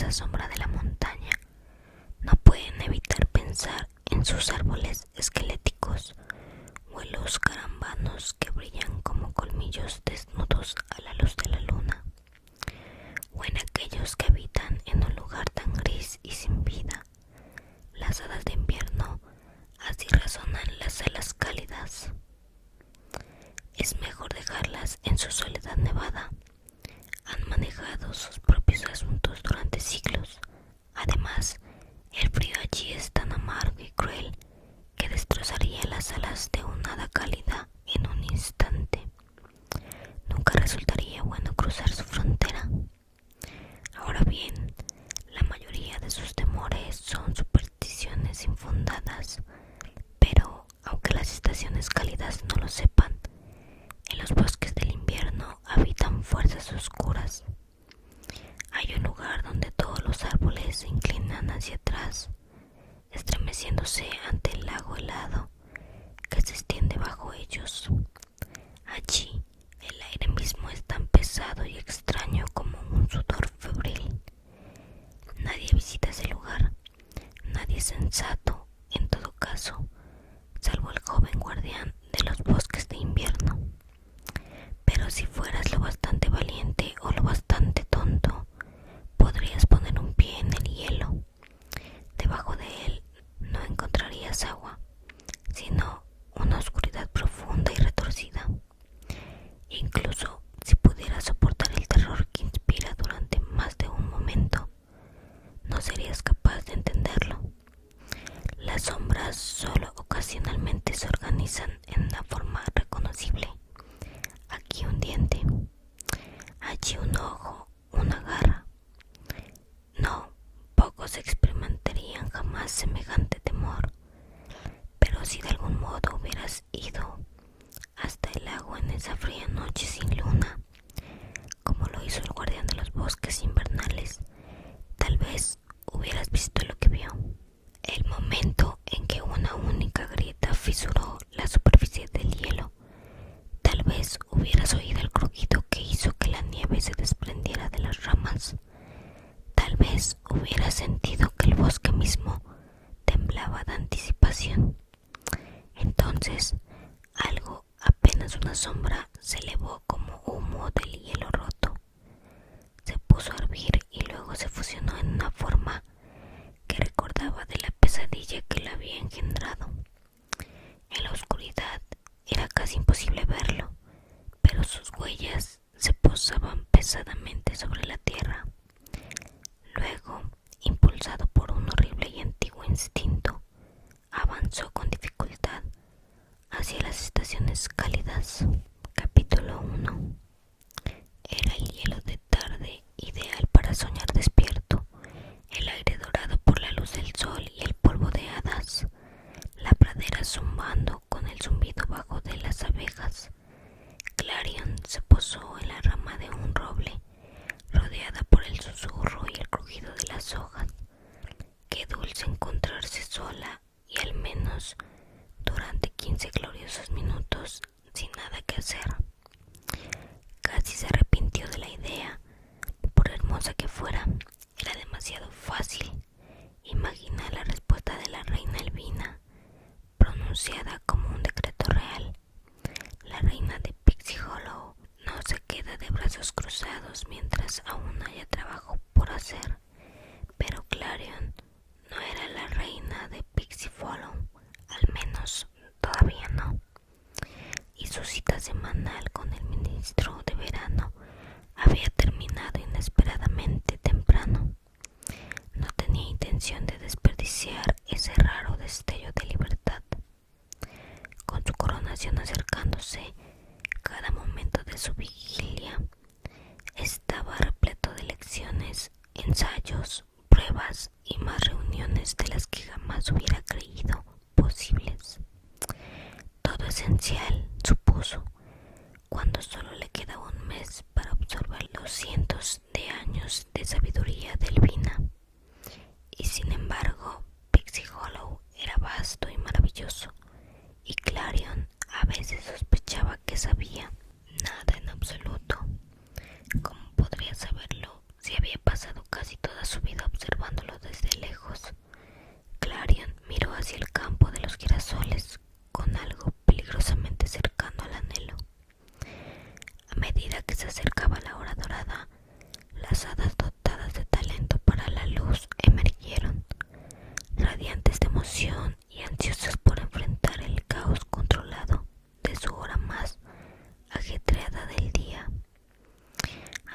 espesa sombra de la montaña, no pueden evitar pensar en sus árboles esqueléticos o en los carambanos que brillan como colmillos desnudos a la luz de la luna, o en aquellos que habitan en un lugar tan gris y sin vida. Las hadas de invierno así razonan las alas cálidas. Es mejor dejarlas en su soledad nevada. Han manejado sus propios asuntos durante siglos. Además, el frío allí es tan amargo y cruel que destrozaría las alas de una hada cálida en un instante. Nunca resultaría bueno cruzar su frontera. Ahora bien, la mayoría de sus temores son supersticiones infundadas, pero aunque las estaciones cálidas no lo sepan, en los bosques del invierno habitan fuerzas oscuras. Hay un lugar donde todos los árboles se inclinan hacia atrás, estremeciéndose ante el lago helado que se extiende bajo ellos. Allí el aire mismo es tan pesado y extraño como un sudor febril. Nadie visita ese lugar, nadie sensato en todo caso, salvo el joven guardián de los bosques de invierno. Pero si fueras lo bastante valiente o lo bastante tonto, podrías poner un pie en el hielo. Debajo de él no encontrarías agua, sino una oscuridad profunda y retorcida. Incluso si pudieras soportar el terror que inspira durante más de un momento, no serías capaz de entenderlo. Las sombras solo ocasionalmente se organizan en una forma reconocible. Aquí un diente, allí un ojo, una garra. No, pocos experimentarían jamás semejante temor, pero si de algún modo hubieras ido hasta el lago en esa fría noche sin luna, como lo hizo el guardián de los bosques invernales, tal vez hubieras visto lo que vio. El momento en que una única grieta fisuró la superficie del hielo. Tal vez hubieras oído el crujido que hizo que la nieve se desprendiera de las ramas. Tal vez hubieras sentido que el bosque mismo temblaba de anticipación. Entonces, algo, apenas una sombra, se elevó como humo del hielo roto. Se puso a hervir y luego se fusionó en una forma que recordaba de la pesadilla que la había engendrado. En la oscuridad era casi imposible verlo, pero sus huellas se posaban pesadamente sobre la tierra. Luego, impulsado por un horrible y antiguo instinto, avanzó con dificultad hacia las estaciones cálidas. Capítulo 1. Era el hielo de tarde, ideal para soñar despierto, el aire dorado por la luz del sol y el polvo de hadas, la pradera zumbando con el zumbido bajo de las abejas. Clarion se posó en la rama de un roble, rodeada por el susurro y el crujido de las hojas. Qué dulce encontrarse sola y al menos durante 15 gloriosos minutos sin nada que hacer. Casi se arrepintió de la idea, por hermosa que fuera. Era demasiado fácil imaginar la respuesta de la reina Elvina, pronunciada como un decreto real. La reina de Pixie Hollow no se queda de brazos cruzados mientras aún haya trabajo por hacer, pero Clarion no era la reina de Pixie Hollow, al menos todavía no, y su cita semanal con el ministro de verano había terminado inesperadamente temprano. No tenía intención de desperdiciar ese raro destello de libertad. Con su coronación acercándose, cada momento de su vigilia estaba repleto de lecciones, ensayos, pruebas y más reuniones de las que jamás hubiera creído posibles. Todo esencial, supuso, cuando solo le queda un mes para absorber los cientos de años de sabiduría de Elvina. Y sin embargo, Pixie Hollow era vasto y maravilloso, y Clarion a veces sospechaba que sabía nada en absoluto. ¿Cómo podría saberlo si había pasado casi toda su vida medida que se acercaba la hora dorada, las hadas dotadas de talento para la luz emergieron, radiantes de emoción y ansiosas por enfrentar el caos controlado de su hora más ajetreada del día.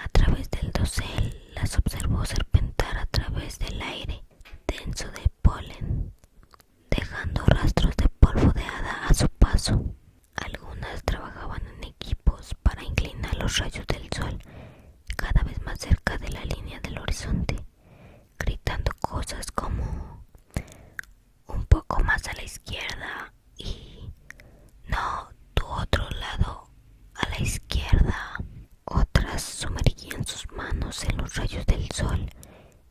A través del dosel las observó serpentar a través del aire denso de polen, dejando rastros de polvo de hada a su paso. Algunas trabajaban en equipos para inclinar los rayos del sol cada vez más cerca de la línea del horizonte, gritando cosas como un poco más a la izquierda y no, tu otro lado a la izquierda. Otras sumergían sus manos en los rayos del sol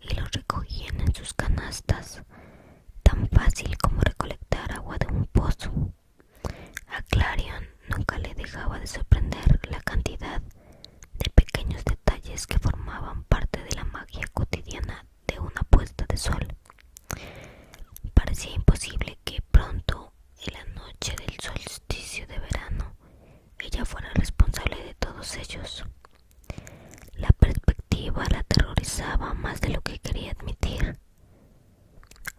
y los recogían en sus canastas, tan fácil como recolectar agua de un pozo. A Clarion nunca le dejaba de sorprender la cantidad de pequeños detalles que formaban parte de la magia cotidiana de una puesta de sol. Parecía imposible que pronto, en la noche del solsticio de verano, ella fuera responsable de todos ellos. La perspectiva la aterrorizaba más de lo que quería admitir.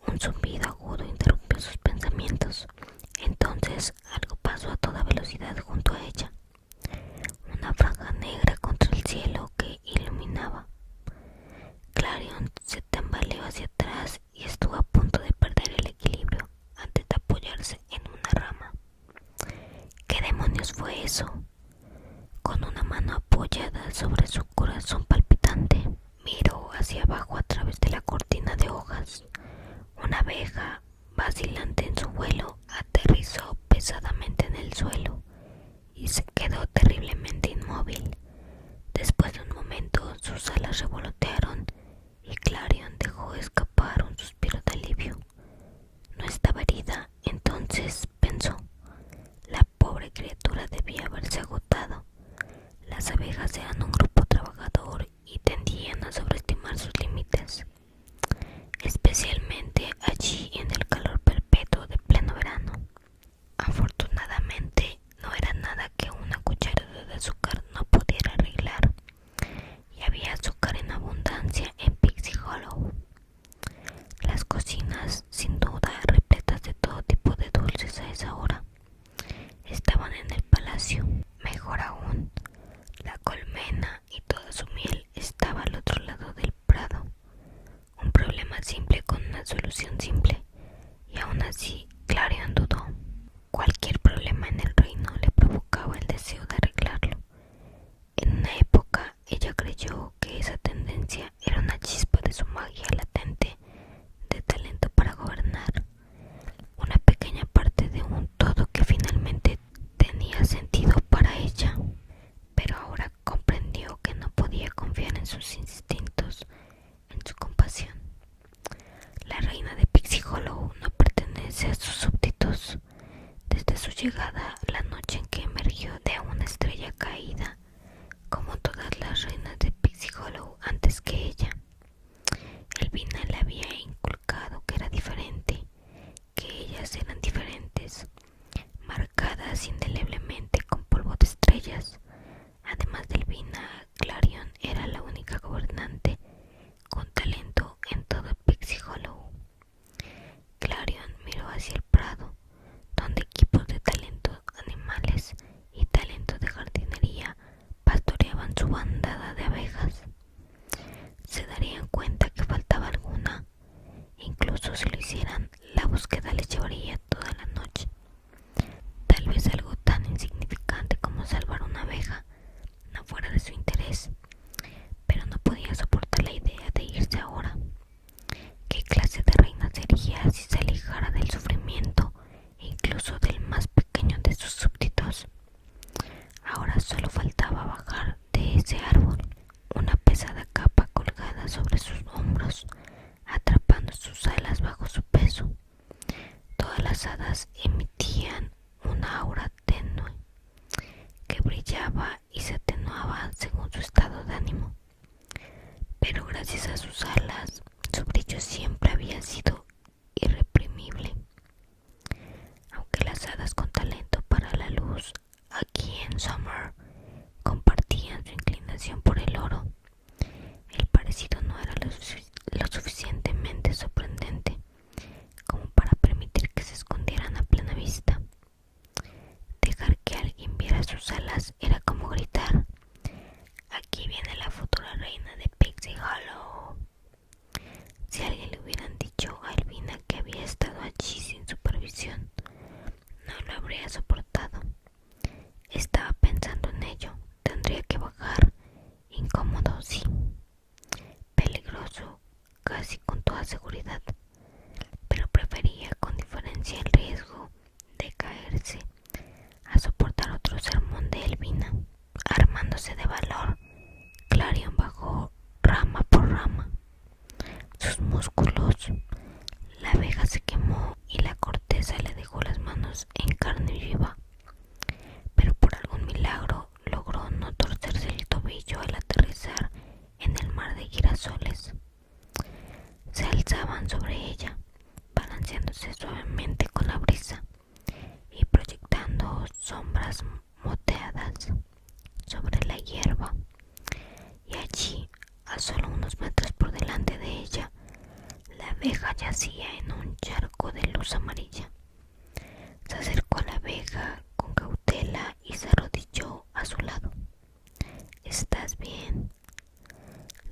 Un zumbido agudo interrumpió sus pensamientos. Entonces algo pasó a toda velocidad junto a ella. Una franja negra contra el cielo que iluminaba. Clarion se tambaleó hacia atrás y estuvo a punto de perder el equilibrio antes de apoyarse en una rama. ¿Qué demonios fue eso? Con una mano apoyada sobre su corazón palpitante, miró hacia abajo a través de la cortina de hojas. Una abeja, vacilante en su vuelo, aterrizó pesadamente en el suelo y se quedó terriblemente inmóvil. Después de un momento, sus alas revolotearon y Clarion dejó escapar un suspiro de alivio. No estaba herida, entonces pensó. La pobre criatura debía haberse agotado. Las abejas eran un grupo trabajador y tendían a sobreestimar sus límites, especialmente allí en el calor perpetuo de pleno verano. Afortunadamente, no era nada que una cucharada de azúcar no pudiera arreglar, y había azúcar en abundancia en Pixie Hollow. Las cocinas, sin duda repletas de todo tipo de dulces a esa hora, estaban en el palacio. Mejor aún, la colmena y toda su miel estaba al otro lado del prado. Un problema simple con una solución simple, y aún así Clarion dudó. Cualquier problema en el reino le provocaba el deseo de arreglarlo. En una época ella creyó que esa tendencia era una chispa de su magia latente, de talento para gobernar, una pequeña parte de un todo que finalmente tenía sentido para ella. Pero ahora comprendió que no podía confiar en sus instintos, en su compasión. La reina de Pixie Hollow no pertenece a sus súbditos. Desde su llegada, la noche en que emergió de una estrella caída, como todas las reinas de Pixie Hollow antes que ella, Elvina le había inculcado que era diferente, que ellas eran diferentes, marcadas indeleblemente con polvo de estrellas. Además de Elvina, Clarion era la única gobernante con talento en todo Pixie Hollow. Clarion miró hacia el prado, donde equipos de talento animales y talento de jardinería pastoreaban su bandada de abejas. Se darían cuenta que faltaba alguna. Incluso si lo hicieran, la búsqueda les llevaría toda la noche. Tal vez algo tan insignificante como salvar una abeja no fuera de su interés, pero no podía soportar la idea de irse ahora. ¿Qué clase de reina sería si se alejara del sufrimiento e incluso del más pequeño de sus súbditos? Ahora solo faltaba bajar de ese árbol. Una abeja yacía en un charco de luz amarilla. Se acercó a la abeja con cautela y se arrodilló a su lado. ¿Estás bien?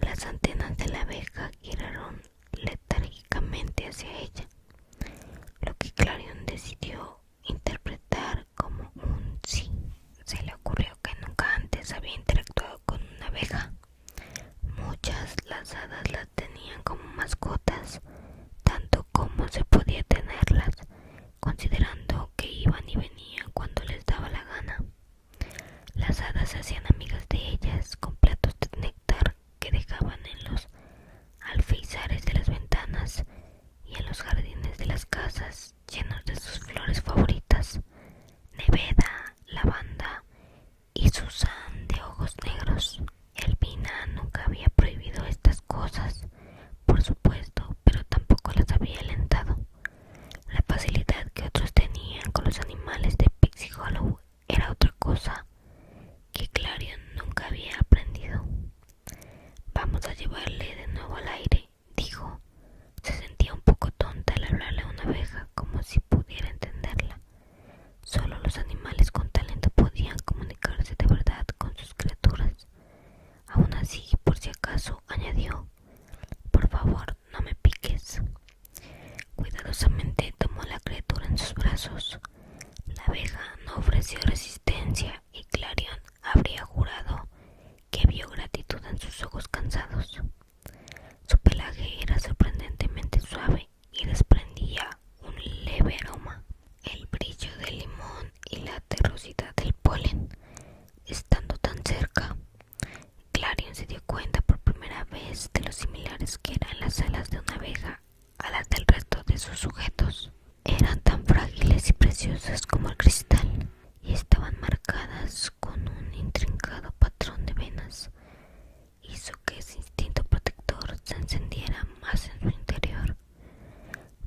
Las antenas de la abeja giraron letárgicamente hacia ella, lo que Clarion decidió interpretar como un sí. Se le ocurrió que nunca antes había interactuado con una abeja. Muchas las hadas las tenían como mascotas, tanto como se podía tenerlas, considerando que iban y venían cuando les daba la gana. Las hadas se hacían amigas de ellas con platos de néctar que dejaban en los alféizares de las ventanas y en los jardines de las casas llenos de sus flores favoritas, neveda, lavanda y Susan de ojos negros. Elvina nunca había prohibido estas cosas, por supuesto, pero tampoco las había alentado. La facilidad que otros tenían con los animales de Pixie Hollow era otra cosa que Clarion nunca había aprendido. Vamos a llevarle de nuevo al aire, dijo. Se sentía un poco tonta al hablarle a una abeja, como si pudiera entenderla. Solo los animales con talento podían comunicarse de verdad con sus criaturas. Aún así, por si acaso, añadió: por favor, no me piques. Cuidadosamente tomó a la criatura en sus brazos. La abeja no ofreció resistencia y Clarion habría jurado que vio gratitud en sus ojos cansados. Su pelaje era sorprendentemente suave y desprendía un leve aroma. El brillo del limón y la terrosidad del polen. Estando tan cerca, Clarion se dio cuenta por primera vez de lo similares que eran las alas de una abeja a las del resto de sus sujetos. Eran tan frágiles y preciosas como el cristal y estaban marcadas con un intrincado patrón de venas. Hizo que ese instinto protector se encendiera más en su interior.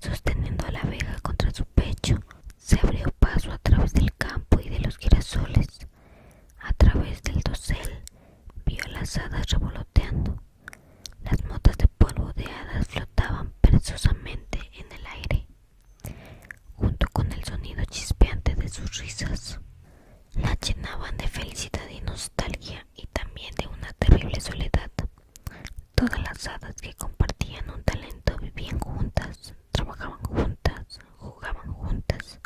Sosteniendo a la abeja contra su pecho, se abrió paso a través del campo y de los girasoles. A través del dosel vio a las hadas revoloteando. Las motas de polvo de hadas flotaban perezosamente en el aire, junto con el sonido chispeante de sus risas. La llenaban de felicidad y nostalgia y también de una terrible soledad. Todas las hadas que compartían un talento vivían juntas, trabajaban juntas, jugaban juntas,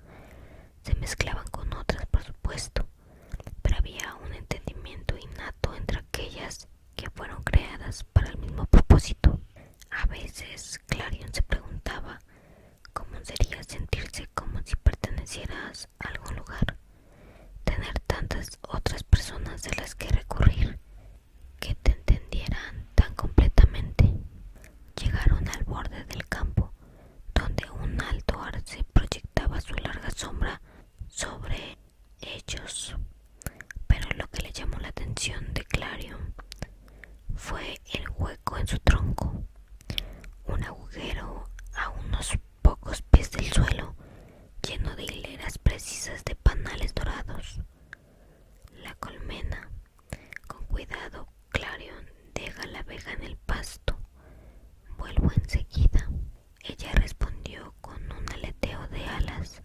se mezclaban con otras, por supuesto, pero había un entendimiento innato entre aquellas que fueron creadas para el mismo propósito. A veces Clarion se preguntaba cómo sería sentirse como si pertenecieras a algún lugar, tener tantas otras personas de las que recurrir, que te entendieran tan completamente. Llegaron al borde del campo, donde un alto arce proyectaba su larga sombra sobre ellos. Pero lo que le llamó la atención de Clarion fue el hueco en su tronco, un agujero a unos pocos pies del suelo, lleno de hileras precisas de panales dorados. La colmena. Con cuidado, Clarion deja la abeja en el pasto. Vuelvo enseguida. Ella respondió con un aleteo de alas.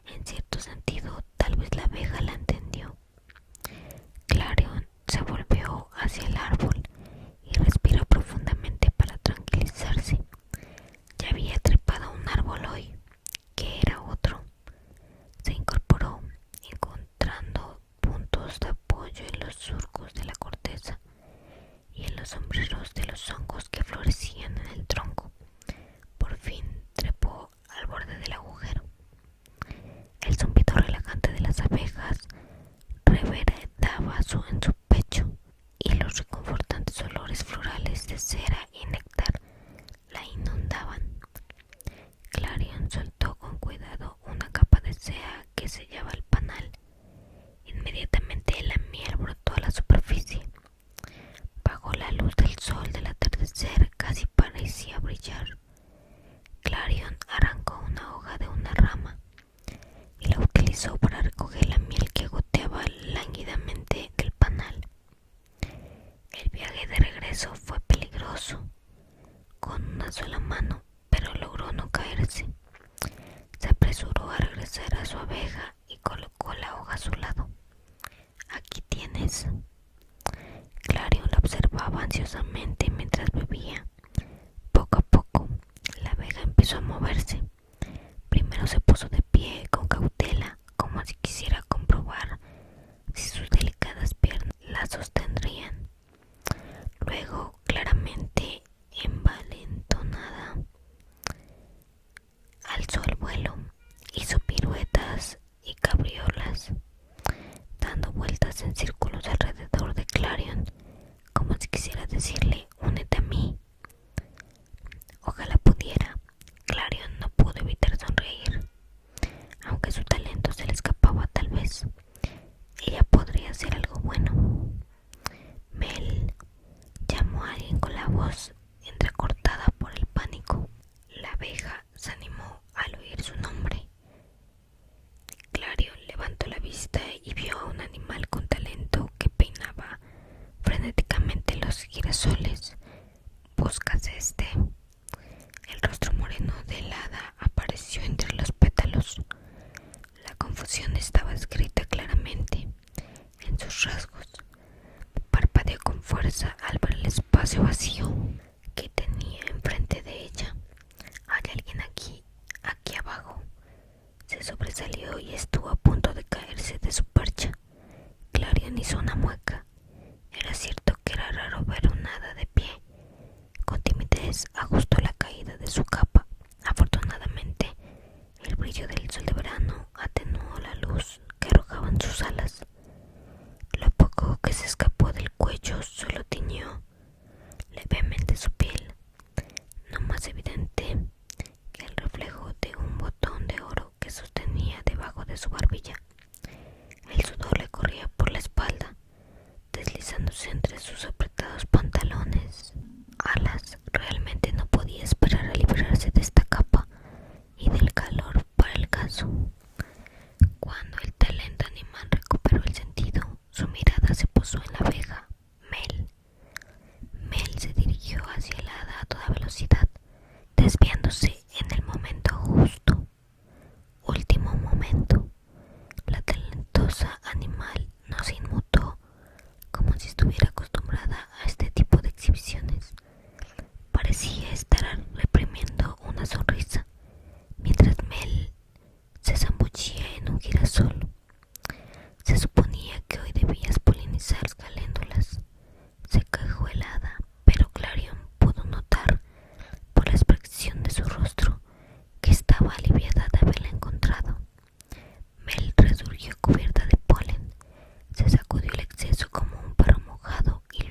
En cierto sentido, tal vez la abeja la entendió. Clarion se volvió hacia el árbol y respiró profundamente para tranquilizarse. Ya había trepado a un árbol hoy, que era otro. Se incorporó, encontrando puntos de apoyo en los surcos de la corteza y en los sombreros de los hongos que florecían en el tronco. Por fin trepó al borde del agujero. El zumbido relajante de las abejas reverberaba en su pecho y los reconfortantes olores florales de cera y néctar la inundaban. Clarion soltó con cuidado una capa de cera que sellaba el panal. Inmediatamente la miel brotó a la superficie. Bajo la luz del sol del atardecer casi parecía brillar. Clarion arrancó una hoja de una rama y la utilizó para recoger la miel que goteaba lánguidamente del panal. El viaje de regreso fue peligroso. Con una sola mano no caerse. Se apresuró a regresar a su abeja y colocó la hoja a su lado. Aquí tienes. Clarion la observaba ansiosamente mientras bebía. Poco a poco, la abeja empezó a moverse. Primero se puso de pie con cautela, como si quisiera comprobar si sus delicadas piernas la sostendrían. Luego, claramente envalentonada, alzó el vuelo, hizo piruetas y cabriolas, dando vueltas en círculos alrededor de Clarion, como si quisiera decirle: únete a mí. Ojalá pudiera. Clarion no pudo evitar sonreír. Aunque su talento se le escapaba, tal vez ella podría hacer algo bueno. Mel, llamó a alguien con la voz entrecortada por el pánico. La abeja se animó al oír su nombre. Clarion levantó la vista y vio a un animal con talento que peinaba frenéticamente los girasoles. ¿Buscas este? El rostro moreno del hada apareció entre los pétalos. La confusión estaba escrita claramente en sus rasgos. Parpadeó con fuerza al ver el espacio vacío que tenía enfrente de ella. ¿Hay alguien aquí? Aquí abajo. Se sobresalió y estuvo a punto de caerse de su percha. Clarion hizo una mueca. Era cierto que era raro ver un hada de pie. Con timidez ajustó la caída de su capa. Afortunadamente, el brillo del sol de verano atenuó la luz que arrojaban sus alas. Lo poco que se escapó del cuello solo tiñó levemente su piel, no más evidente que el reflejo de un botón de oro que sostenía debajo de su barbilla. El sudor le corría por la espalda, deslizándose entre sus apretados pantalones. Alas, realmente no podía esperar a librarse de esta capa y del calor para el caso. Cuando el talento animal recuperó el sentido, su mirada se posó en la abeja, Mel. Mel se dirigió hacia el hada a toda velocidad, desviándose en el momento justo. Último momento. La talentosa animal no se inmutó, como si estuviera acostumbrada a este tipo de exhibiciones. Parecía estar reprimiendo una sonrisa, mientras Mel se zambullía en un girasol. Se suponía que hoy debías polinizar caléndulas. Se quejó el hada, pero Clarion pudo notar por la expresión de su rostro que estaba aliviada de haberla encontrado. Mel resurgió cubierta de polen, se sacudió el exceso como un perro mojado y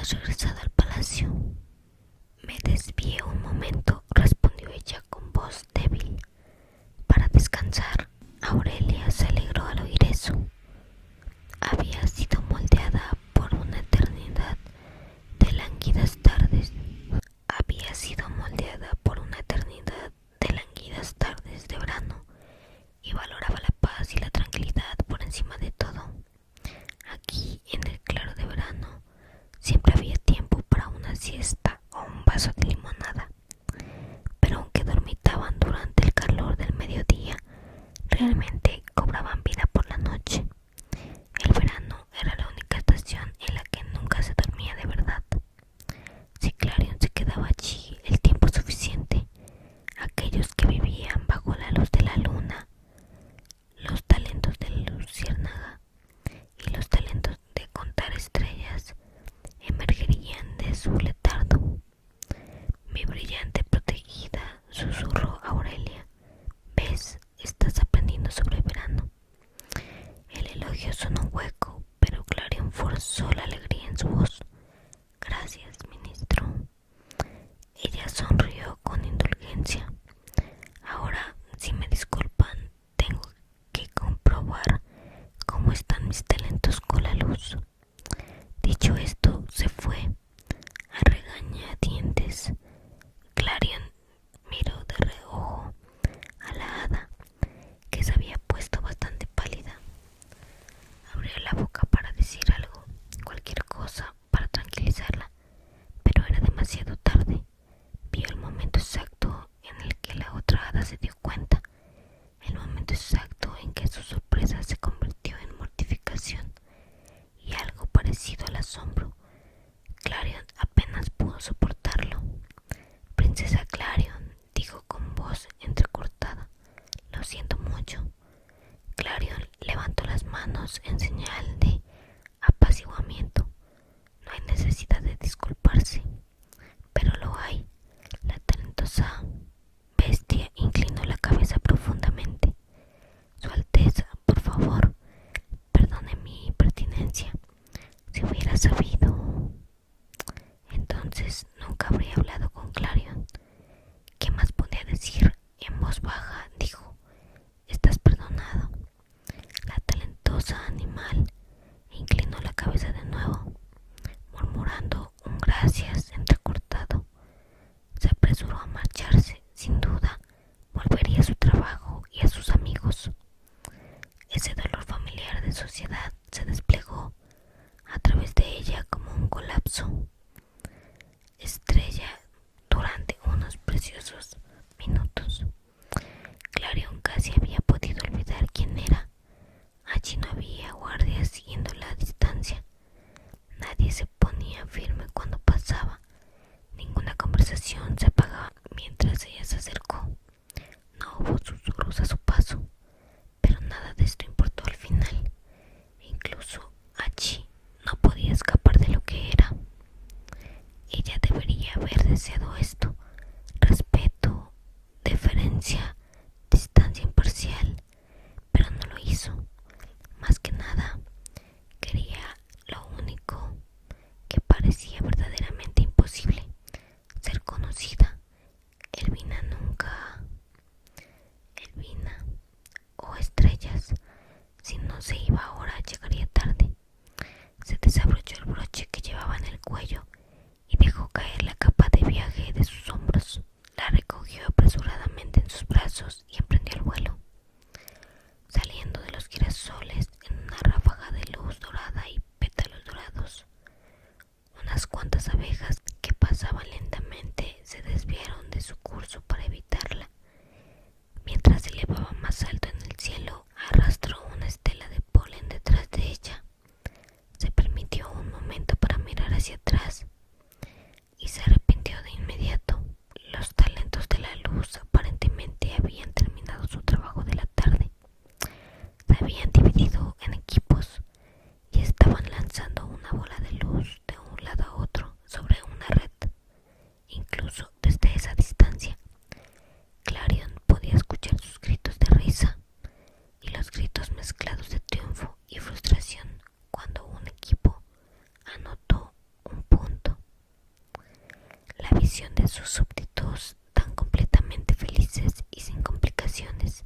has regresado al palacio? Me desvié un momento, respondió ella con voz débil, para descansar. Aurelia se alegró al oír eso. Había sido moldeada por una eternidad de lánguidas tardes. Había sido moldeada por una eternidad de lánguidas tardes de verano y valoraba la paz y la tranquilidad por encima de todo. Aquí, en el claro de verano, siempre había tiempo para una siesta o un vaso de limonada. Pero aunque dormitaban durante el calor del mediodía, realmente cobraban vida por la noche. El verano era la única estación en la que nunca se dormía de verdad. Si Clarion se quedaba allí el tiempo suficiente, aquellos que vivían bajo la luz de la luna, los talentos de la luciérnaga y los talentos de contar estrellas emergerían de su letargo. Mi brillante protegida, susurró Aurelia. ¿Ves? Estás aprendiendo sobre el verano. El elogio sonó hueco, pero Clarion forzó la alegría en su voz. Gracias, ministro. Ella sonrió con indulgencia. Ahora, si me disculpan, tengo que comprobar cómo están mis talentos con la luz. Dicho esto, se fue a regañadientes. Clarion miró de reojo a la hada, que se había puesto bastante pálida. Abrió la boca para decir algo, cualquier cosa para tranquilizarla, pero era demasiado tarde. Vio el momento exacto en el que la otra hada se dio cuenta, el momento exacto en que su sorpresa se convirtió en mortificación y algo parecido al asombro. Clarion apenas pudo soportarlo. Princesa Clarion, dijo con voz entrecortada, lo siento mucho. Clarion levantó las manos en señal de apaciguamiento. No hay necesidad de disculparse, pero lo hay. La talentosa bestia inclinó la cabeza profundamente. Su Alteza, por favor, perdone mi impertinencia. Si hubiera sabido, entonces nunca habría hablado con Clarion. ¿Qué más podía decir? En voz baja dijo: estás perdonado. La talentosa animal inclinó la cabeza de nuevo, murmurando un gracias entrecortado. Se apresuró a marcharse. Sin duda, volvería a su trabajo y a sus amigos. Ese dolor familiar de sociedad se desplegó a través de ella como un colapso. Estrella durante unos preciosos minutos. Clarion casi había podido olvidar quién era. Allí no había guardias siguiendo la distancia. Nadie se ponía firme cuando pasaba. Ninguna conversación se apagaba mientras ella se acercó. No hubo susurros a su paso, pero nada de esto importó al final. Incluso allí no podía escapar de lo que era. Ella debería haber deseado esto: respeto, deferencia, distancia imparcial, pero no lo hizo. Más que nada, quería lo único que parecía verdaderamente imposible: ser conocida. Elvina o Estrellas, si no se iba ahora, llegaría tarde. Se desabrochó el broche que llevaba en el cuello y dejó caer la capa de viaje de sus hombros. La recogió apresuradamente en sus brazos y emprendió el vuelo, saliendo de los girasoles en una ráfaga de luz dorada y pétalos dorados. Unas cuantas abejas que pasaban lentamente se desviaron de su curso para evitarla. Mientras se elevaba más alto en el cielo, arrastró una estela de polen detrás de ella. Se permitió un momento para mirar hacia atrás y se arrepintió de inmediato. Los talentos de la luz aparentemente habían terminado su trabajo de la tarde. Se habían dividido en equipos y estaban lanzando una bola de luz de un lado a otro sobre una misión de sus súbditos tan completamente felices y sin complicaciones.